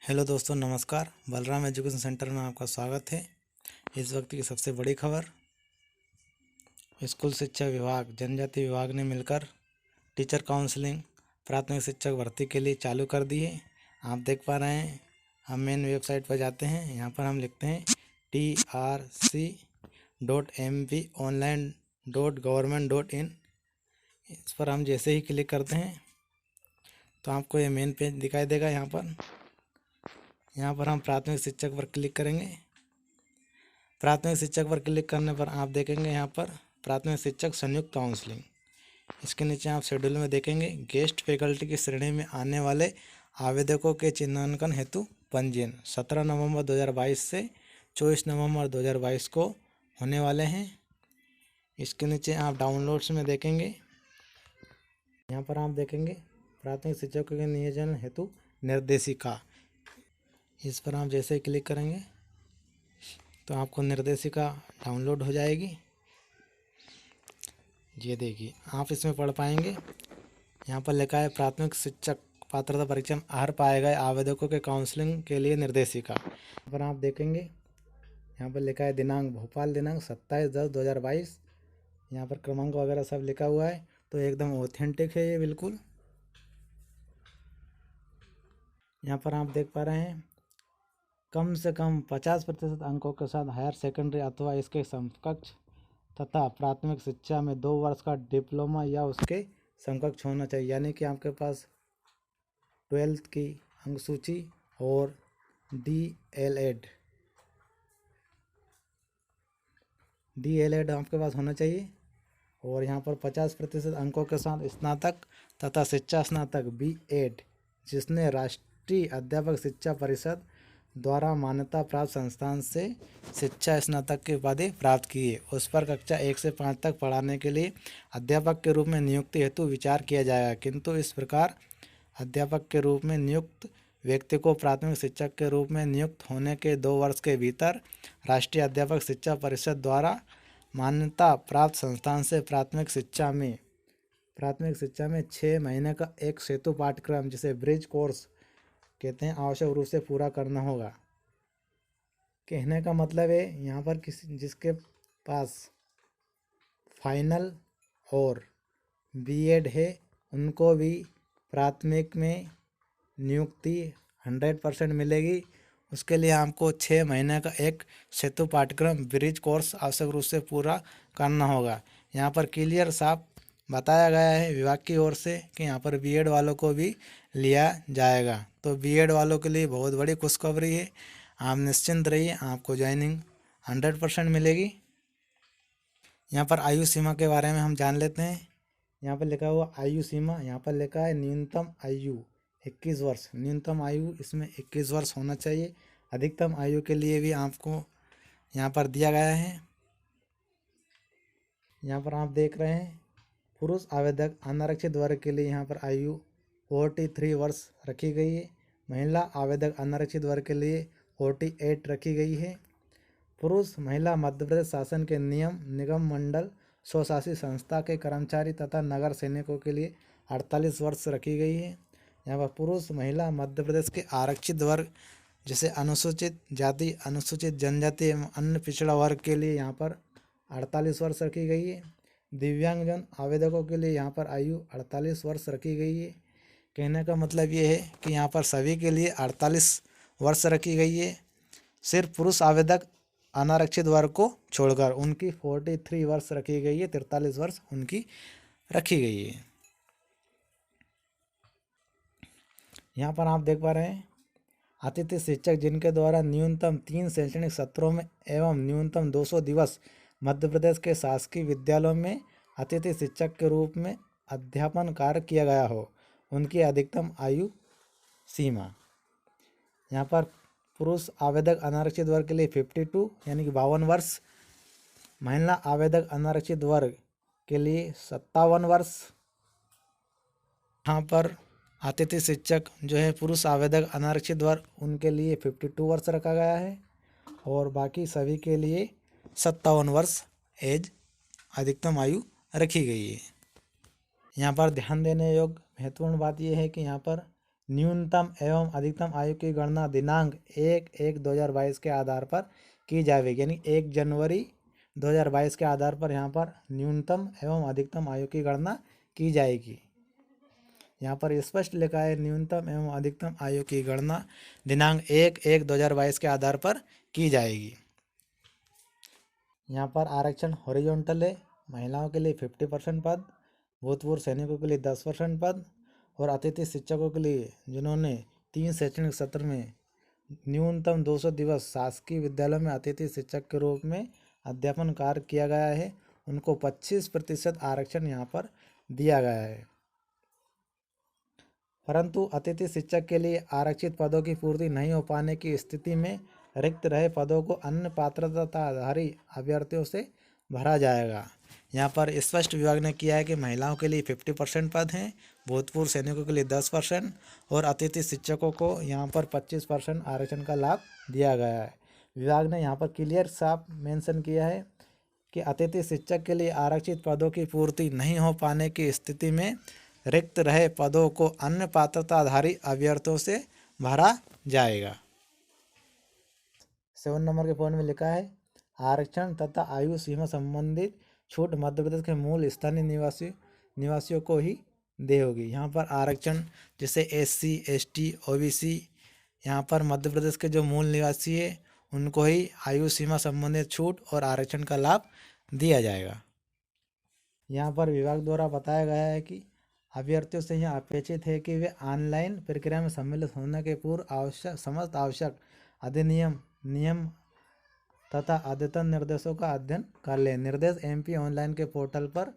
Hello दोस्तों, नमस्कार। Balram education centre में आपका स्वागत है। इस वक्त की सबसे बड़ी खबर, स्कूल शिक्षा विभाग जनजाति विभाग ने मिलकर टीचर काउंसलिंग प्राथमिक शिक्षक भर्ती के लिए चालू कर दी है। आप देख पा रहे हैं। हम मेन वेबसाइट पर जाते हैं। यहाँ पर हम लिखते हैं trc.mponline.government.in। इस पर हम जैसे ही क्लिक करते हैं तो आपको ये मेन पेज दिखाई देगा। यहाँ पर हम प्राथमिक शिक्षक पर क्लिक करेंगे। प्राथमिक शिक्षक पर क्लिक करने पर आप देखेंगे यहाँ पर प्राथमिक शिक्षक संयुक्त काउंसलिंग। इसके नीचे आप शेड्यूल में देखेंगे गेस्ट फैकल्टी की श्रेणी में आने वाले आवेदकों के चिन्हांकन हेतु पंजीयन 17 नवंबर 2022 से 24 नवंबर 2022 को होने वाले हैं। इसके नीचे आप डाउनलोड्स में देखेंगे। यहाँ पर आप देखेंगे प्राथमिक शिक्षकों के नियोजन हेतु निर्देशिका। इस पर आप जैसे ही क्लिक करेंगे तो आपको निर्देशिका डाउनलोड हो जाएगी। ये देखिए, आप इसमें पढ़ पाएंगे। यहाँ पर लिखा है प्राथमिक शिक्षक पात्रता परीक्षा में हर पाए गए आवेदकों के काउंसलिंग के लिए निर्देशिका। यहाँ पर आप देखेंगे, यहाँ पर लिखा है दिनांक भोपाल, दिनांक 27/10/2022। यहाँ पर क्रमांक वगैरह सब लिखा हुआ है, तो एकदम ऑथेंटिक है ये बिल्कुल। यहाँ पर आप देख पा रहे हैं कम से कम 50% अंकों के साथ हायर सेकेंडरी अथवा इसके समकक्ष तथा प्राथमिक शिक्षा में 2 वर्ष का डिप्लोमा या उसके समकक्ष होना चाहिए। यानी कि आपके पास 12th की अंक सूची और DLED आपके पास होना चाहिए। और यहाँ पर 50% अंकों के साथ स्नातक तथा शिक्षा स्नातक BEd जिसने राष्ट्रीय अध्यापक शिक्षा परिषद द्वारा मान्यता प्राप्त संस्थान से शिक्षा स्नातक की उपाधि प्राप्त की है, उस पर कक्षा 1 से 5 तक पढ़ाने के लिए अध्यापक के रूप में नियुक्ति हेतु विचार किया जाएगा। किंतु इस प्रकार अध्यापक के रूप में नियुक्त व्यक्ति को प्राथमिक शिक्षक के रूप में नियुक्त होने के 2 वर्ष के भीतर राष्ट्रीय अध्यापक शिक्षा परिषद द्वारा मान्यता प्राप्त संस्थान से प्राथमिक शिक्षा में 6 महीने का एक सेतु पाठ्यक्रम जिसे ब्रिज कोर्स कहते हैं आवश्यक रूप से पूरा करना होगा। कहने का मतलब है यहाँ पर जिसके पास फाइनल और BEd है उनको भी प्राथमिक में नियुक्ति 100% मिलेगी। उसके लिए आपको 6 महीने का एक सेतु पाठ्यक्रम ब्रिज कोर्स आवश्यक रूप से पूरा करना होगा। यहाँ पर क्लियर साफ बताया गया है विभाग की ओर से कि यहाँ पर BEd वालों को भी लिया जाएगा। तो BEd वालों के लिए बहुत बड़ी खुशखबरी है। आप निश्चिंत रहिए, आपको ज्वाइनिंग 100% मिलेगी। यहाँ पर आयु सीमा के बारे में हम जान लेते हैं। यहाँ पर लिखा हुआ आयु सीमा, यहाँ पर लिखा है न्यूनतम आयु 21 वर्ष। न्यूनतम आयु इसमें 21 वर्ष होना चाहिए। अधिकतम आयु के लिए भी आपको यहाँ पर दिया गया है। यहाँ पर आप देख रहे हैं पुरुष आवेदक अनारक्षित वर्ग के लिए यहाँ पर आयु 43 वर्ष रखी गई है। महिला आवेदक अनारक्षित वर्ग के लिए 48 रखी गई है। पुरुष महिला मध्य प्रदेश शासन के नियम निगम मंडल स्वशासी संस्था के कर्मचारी तथा नगर सैनिकों के लिए 48 वर्ष रखी गई है। यहाँ पर पुरुष महिला मध्य प्रदेश के आरक्षित वर्ग जैसे अनुसूचित जाति, अनुसूचित जनजाति एवं अन्य पिछड़ा वर्ग के लिए यहाँ पर 48 वर्ष रखी गई है। दिव्यांगजन आवेदकों के लिए यहाँ पर आयु 48 वर्ष रखी गई है। कहने का मतलब ये है कि यहाँ पर सभी के लिए 48 वर्ष रखी गई है। सिर्फ पुरुष आवेदक अनारक्षित वर्ग को छोड़कर उनकी 43 वर्ष रखी गई है, 43 वर्ष उनकी रखी गई है। यहाँ पर आप देख पा रहे हैं अतिथि शिक्षक जिनके द्वारा न्यूनतम 3 शैक्षणिक सत्रों में एवं न्यूनतम 200 दिवस मध्य प्रदेश के शासकीय विद्यालयों में अतिथि शिक्षक के रूप में अध्यापन कार्य किया गया हो, उनकी अधिकतम आयु सीमा। यहाँ पर पुरुष आवेदक अनारक्षित वर्ग के लिए 52 यानी कि 52 वर्ष, महिला आवेदक अनारक्षित वर्ग के लिए 57 वर्ष। यहाँ पर अतिथि शिक्षक जो है पुरुष आवेदक अनारक्षित वर्ग उनके लिए 52 वर्ष रखा गया है और बाकी सभी के लिए 57 वर्ष एज अधिकतम आयु रखी गई है। यहाँ पर ध्यान देने योग्य महत्वपूर्ण बात यह है कि यहाँ पर न्यूनतम एवं अधिकतम आयु की गणना दिनांक 1/1/2022 के आधार पर की जाएगी। यानी 1 जनवरी 2022 के आधार पर यहाँ पर न्यूनतम एवं अधिकतम आयु की गणना की जाएगी। यहाँ पर स्पष्ट लिखा है न्यूनतम एवं अधिकतम आयु की गणना दिनांक 1/1/2022 के आधार पर की जाएगी। यहाँ पर आरक्षण हॉरिजॉन्टल है। महिलाओं के लिए 50% पद, भूतपूर्व सैनिकों के लिए 10% पद और अतिथि शिक्षकों के लिए जिन्होंने 3 शैक्षणिक सत्र में न्यूनतम 200 दिवस शासकीय विद्यालयों में अतिथि शिक्षक के रूप में अध्यापन कार्य किया गया है, उनको 25% आरक्षण यहाँ पर दिया गया है। परंतु अतिथि शिक्षक के लिए आरक्षित पदों की पूर्ति नहीं हो पाने की स्थिति में रिक्त रहे पदों को अन्य पात्रताधारी अभ्यर्थियों से भरा जाएगा। यहाँ पर स्पष्ट विभाग ने किया है कि महिलाओं के लिए 50% पद हैं, भूतपूर्व सैनिकों के लिए 10% और अतिथि शिक्षकों को यहाँ पर 25% आरक्षण का लाभ दिया गया है। विभाग ने यहाँ पर क्लियर साफ मेंशन किया है कि अतिथि शिक्षक के लिए आरक्षित पदों की पूर्ति नहीं हो पाने की स्थिति में रिक्त रहे पदों को अन्य पात्रताधारी अभ्यर्थियों से भरा जाएगा। 7 नंबर के पॉइंट में लिखा है आरक्षण तथा आयु सीमा संबंधित छूट मध्य प्रदेश के मूल स्थानीय निवासियों को ही दे होगी। यहाँ पर आरक्षण जैसे SC ST OBC यहाँ पर मध्य प्रदेश के जो मूल निवासी है उनको ही आयु सीमा संबंधित छूट और आरक्षण का लाभ दिया जाएगा। यहाँ पर विभाग द्वारा बताया गया है कि अभ्यर्थियों से यह अपेक्षित है कि वे ऑनलाइन प्रक्रिया में सम्मिलित होने के पूर्व समस्त आवश्यक अधिनियम नियम तथा अद्यतन निर्देशों का अध्ययन कर लें। निर्देश MP ऑनलाइन के पोर्टल पर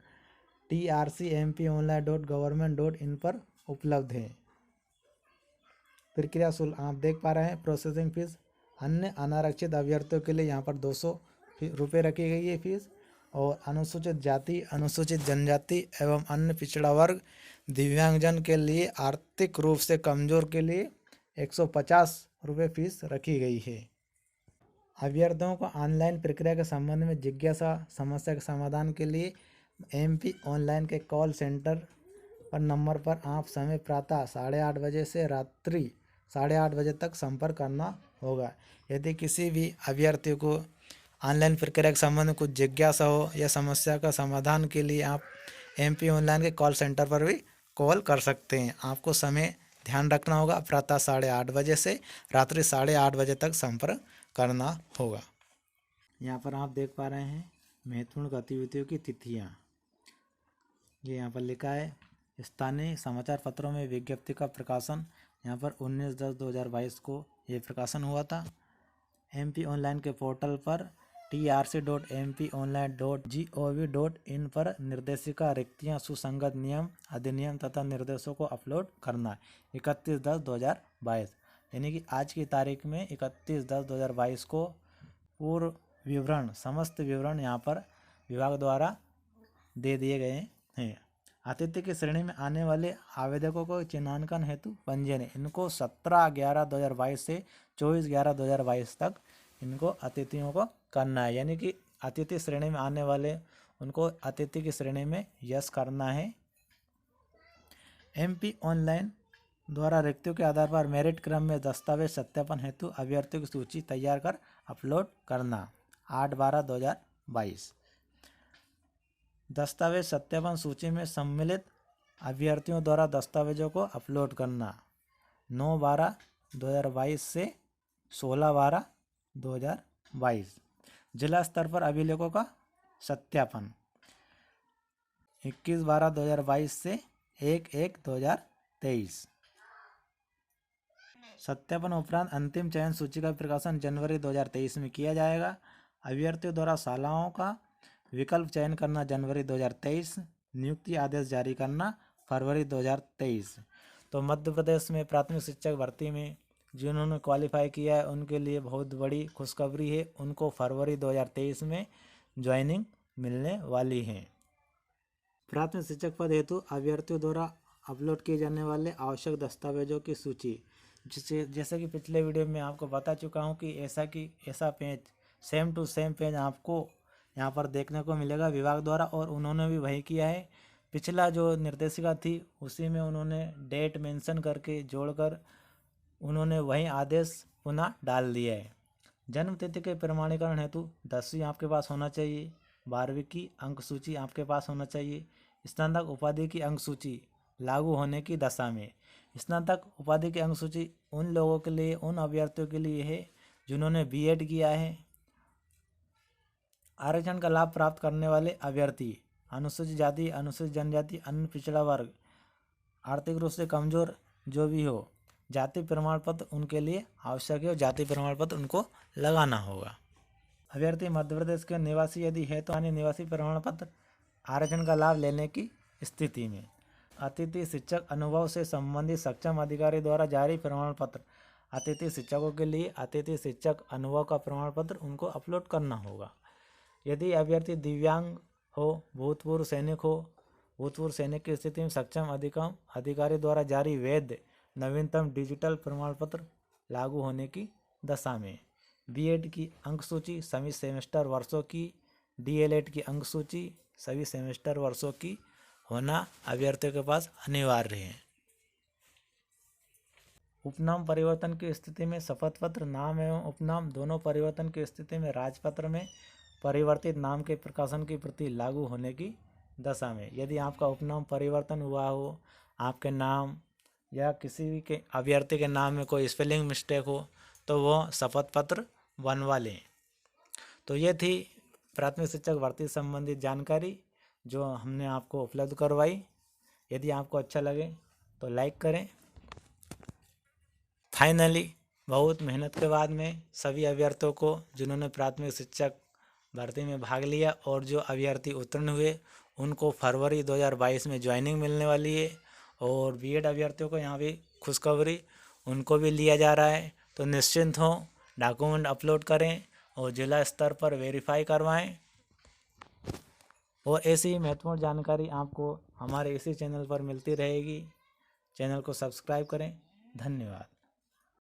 trcmponline.government.in पर उपलब्ध है। प्रक्रिया शुल्क आप देख पा रहे हैं। प्रोसेसिंग फीस अन्य अनारक्षित अभ्यर्थियों के लिए यहाँ पर 200 रुपये रखी गई है फीस, और अनुसूचित जाति, अनुसूचित जनजाति एवं अन्य पिछड़ा वर्ग, दिव्यांगजन के लिए आर्थिक रूप से कमजोर के लिए 150 रुपये फीस रखी गई है। अभ्यर्थियों को ऑनलाइन प्रक्रिया के संबंध में जिज्ञासा समस्या के समाधान के लिए MP ऑनलाइन के कॉल सेंटर पर नंबर पर आप समय प्रातः 8:30 बजे से रात्रि 8:30 बजे तक संपर्क करना होगा। यदि किसी भी अभ्यर्थी को ऑनलाइन प्रक्रिया के संबंध में कुछ जिज्ञासा हो या समस्या का समाधान के लिए आप MP ऑनलाइन के कॉल सेंटर पर भी कॉल कर सकते हैं। आपको समय ध्यान रखना होगा, प्रातः 8:30 बजे से रात्रि 8:30 बजे तक संपर्क करना होगा। यहाँ पर आप देख पा रहे हैं महत्वपूर्ण गतिविधियों की तिथियाँ। ये यहाँ पर लिखा है स्थानीय समाचार पत्रों में विज्ञप्ति का प्रकाशन। यहाँ पर 19/10/2022 को ये प्रकाशन हुआ था। MP ऑनलाइन के पोर्टल पर trc.mponline.gov.in पर निर्देशिका रिक्तियाँ सुसंगत नियम अधिनियम तथा निर्देशों को अपलोड करना। 31/10/2022 यानी कि आज की तारीख में 31/10/2022 को पूर्व विवरण समस्त विवरण यहाँ पर विभाग द्वारा दे दिए गए हैं। अतिथि की श्रेणी में आने वाले आवेदकों को चिन्हांकन हेतु पंजीयन इनको 17/11/2022 से 24/11/2022 तक इनको अतिथियों को करना है। यानी कि अतिथि श्रेणी में आने वाले उनको अतिथि की श्रेणी में यस करना है। MP ऑनलाइन द्वारा रिक्तियों के आधार पर मेरिट क्रम में दस्तावेज सत्यापन हेतु अभ्यर्थियों की सूची तैयार कर अपलोड करना। 8/12/2022 दस्तावेज सत्यापन सूची में सम्मिलित अभ्यर्थियों द्वारा दस्तावेजों को अपलोड करना। 9/12/2022 से 16/12/2022 जिला स्तर पर अभिलेखों का सत्यापन। 21/12/2022 से 1/1/2023 सत्यापन उपरांत अंतिम चयन सूची का प्रकाशन जनवरी 2023 में किया जाएगा। अभ्यर्थियों द्वारा शालाओं का विकल्प चयन करना जनवरी 2023, नियुक्ति आदेश जारी करना फरवरी 2023। तो मध्य प्रदेश में प्राथमिक शिक्षक भर्ती में जिन्होंने क्वालिफाई किया है उनके लिए बहुत बड़ी खुशखबरी है, उनको फरवरी 2023 में ज्वाइनिंग मिलने वाली है। प्राथमिक शिक्षक पद हेतु अभ्यर्थियों द्वारा अपलोड किए जाने वाले आवश्यक दस्तावेजों की सूची, जैसे कि पिछले वीडियो में आपको बता चुका हूं कि ऐसा page same to same page आपको यहाँ पर देखने को मिलेगा विभाग द्वारा, और उन्होंने भी वही किया है। पिछला जो निर्देशिका थी उसी में उन्होंने डेट मेंशन करके जोड़कर उन्होंने वही आदेश पुनः डाल दिया है। जन्म तिथि के प्रमाणीकरण हेतु 10वीं आपके पास होना चाहिए, 12वीं की अंक सूची आपके पास होना चाहिए। स्नातक उपाधि की अंक सूची लागू होने की दशा में, स्नातक उपाधि की अंक सूची उन लोगों के लिए, उन अभ्यर्थियों के लिए है जिन्होंने बीएड किया है। आरक्षण का लाभ प्राप्त करने वाले अभ्यर्थी अनुसूचित जाति, अनुसूचित जनजाति, अन्य पिछड़ा वर्ग, आर्थिक रूप से कमजोर जो भी हो, जाति प्रमाण पत्र उनके लिए आवश्यक है और जाति प्रमाण पत्र उनको लगाना होगा। अभ्यर्थी मध्य प्रदेश के निवासी यदि है तो अन्य निवासी प्रमाण पत्र आरक्षण का लाभ लेने की स्थिति में अतिथि शिक्षक अनुभव से संबंधित सक्षम अधिकारी द्वारा जारी प्रमाण पत्र, अतिथि शिक्षकों के लिए अतिथि शिक्षक अनुभव का प्रमाण पत्र उनको अपलोड करना होगा। यदि अभ्यर्थी दिव्यांग हो, भूतपूर्व सैनिक हो, भूतपूर्व सैनिक की स्थिति में सक्षम अधिकारी द्वारा जारी वैध नवीनतम डिजिटल प्रमाण पत्र लागू होने की दशा में, बीएड की अंक सूची सभी सेमेस्टर वर्षों की, डीएलएड की अंक सूची सभी सेमेस्टर वर्षों की होना अभ्यर्थियों के पास अनिवार्य है। उपनाम परिवर्तन की स्थिति में शपथ पत्र, नाम एवं उपनाम दोनों परिवर्तन की स्थिति में राजपत्र में परिवर्तित नाम के प्रकाशन की प्रति लागू होने की दशा में, यदि आपका उपनाम परिवर्तन हुआ हो, आपके नाम या किसी भी के अभ्यर्थी के नाम में कोई स्पेलिंग मिस्टेक हो तो वह शपथ पत्र बनवा लें। तो ये थी प्राथमिक शिक्षक भर्ती संबंधित जानकारी जो हमने आपको उपलब्ध करवाई। यदि आपको अच्छा लगे तो लाइक करें। फाइनली बहुत मेहनत के बाद में सभी अभ्यर्थियों को जिन्होंने प्राथमिक शिक्षक भर्ती में भाग लिया और जो अभ्यर्थी उत्तीर्ण हुए उनको फरवरी 2022 में ज्वाइनिंग मिलने वाली है। और बीएड अभ्यर्थियों को यहाँ भी खुशखबरी उनको भी लिया जा रहा है। तो निश्चिंत हों, डॉक्यूमेंट अपलोड करें और जिला स्तर पर वेरीफाई करवाएं। और ऐसी महत्वपूर्ण जानकारी आपको हमारे इसी चैनल पर मिलती रहेगी। चैनल को सब्सक्राइब करें। धन्यवाद।